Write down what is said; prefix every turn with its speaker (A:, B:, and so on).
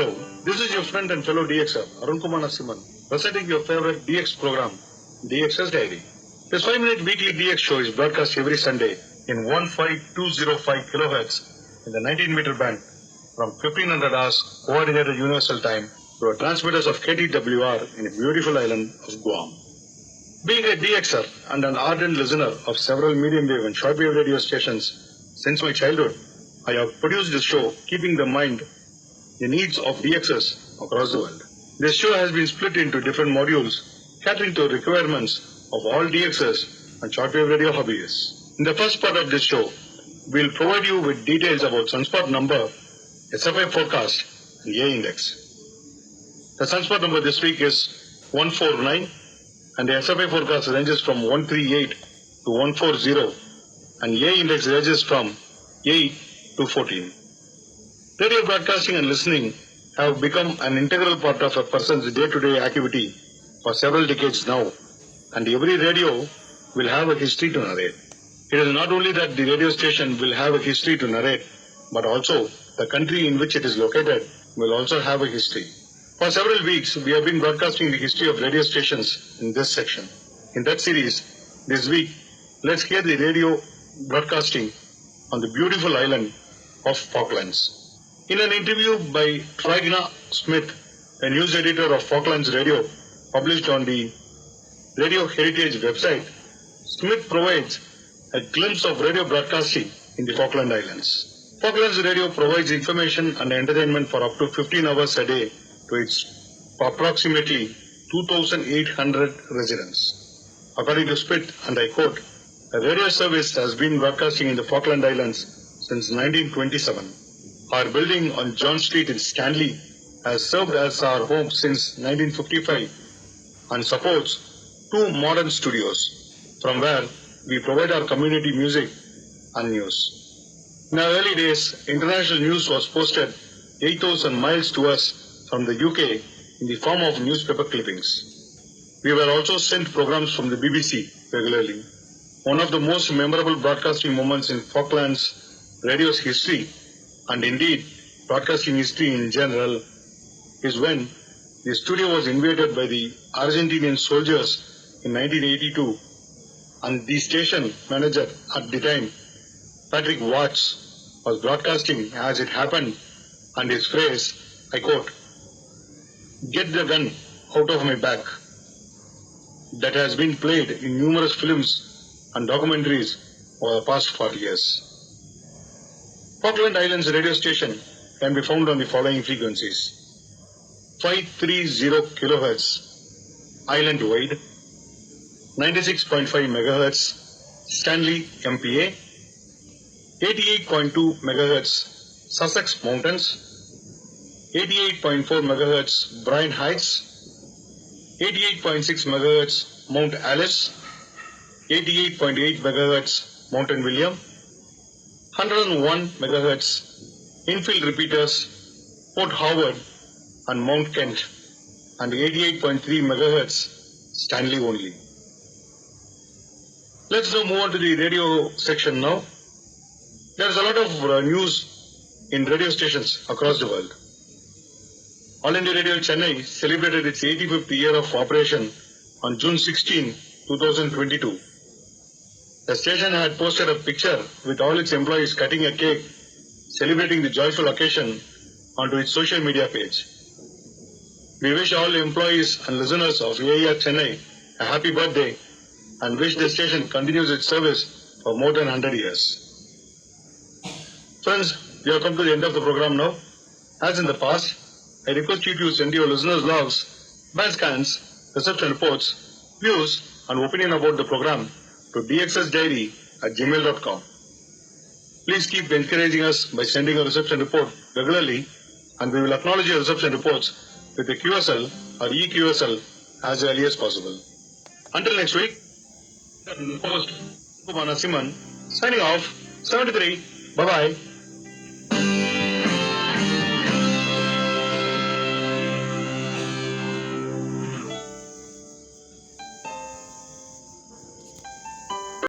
A: Hello, this is your friend and fellow DXer, ARUNKUMAR, presenting your favorite DX program, DXERS Diary. This 5-minute weekly DX show is broadcast every Sunday in 15205 kHz in the 19-meter band from 1500 hours Coordinated Universal Time to our transmitters of KTWR in the beautiful island of Guam. Being a DXer and an ardent listener of several medium wave and shortwave radio stations since my childhood, I have produced this show keeping in mind the needs of DXers across the world. This show has been split into different modules catering to requirements of all DXers and shortwave radio hobbyists. In the first part of this show, we will provide you with details about sunspot number, SFI forecast, and A index. The sunspot number this week is 149 and the SFI forecast ranges from 138 to 140 and A index ranges from 8 to 14. Radio broadcasting and listening have become an integral part of a person's day-to-day activity for several decades now, and every radio will have a history to narrate. It is not only that the radio station will have a history to narrate, but also the country in which it is located will also have a history. For several weeks, we have been broadcasting the history of radio stations in this section. In that series, this week, let's hear the radio broadcasting on the beautiful island of Falklands. In an interview by Trigna Smith, a news editor of Falklands Radio, published on the Radio Heritage website, Smith provides a glimpse of radio broadcasting in the Falkland Islands. Falklands Radio provides information and entertainment for up to 15 hours a day to its approximately 2,800 residents. According to Smith, and I quote, "A radio service has been broadcasting in the Falkland Islands since 1927. Our building on John Street in Stanley has served as our home since 1955 and supports 2 modern studios from where we provide our community music and news. In our early days, international news was posted 8,000 miles to us from the UK in the form of newspaper clippings. We were also sent programs from the BBC regularly. One of the most memorable broadcasting moments in Falklands radio's history, and indeed broadcasting history in general, is when the studio was invaded by the Argentinian soldiers in 1982, and the station manager at the time, Patrick Watts, was broadcasting as it happened, and his phrase, I quote, "Get the gun out of my back," that has been played in numerous films and documentaries over the past 40 years. Falkland Islands radio station can be found on the following frequencies: 530 kHz island wide, 96.5 MHz Stanley MPA, 88.2 MHz Sussex Mountains, 88.4 MHz Bryan Heights, 88.6 MHz Mount Alice, 88.8 MHz Mountain William, 101 MHz infield repeaters Port Howard and Mount Kent, and 88.3 MHz Stanley only. Let's now move on to the radio section now. There is a lot of news in radio stations across the world. All India Radio Chennai celebrated its 85th year of operation on June 16, 2022. The station had posted a picture with all its employees cutting a cake, celebrating the joyful occasion onto its social media page. We wish all employees and listeners of AIR Chennai a happy birthday and wish the station continues its service for more than 100 years. Friends, we have come to the end of the program now. As in the past, I request you to send your listeners' logs, band scans, reception reports, views and opinion about the program to dxersdiary@gmail.com. Please keep encouraging us by sending a reception report regularly, and we will acknowledge your reception reports with a QSL or EQSL as early as possible. Until next week, host Kumar Narasimhan signing off. 73. Bye-bye.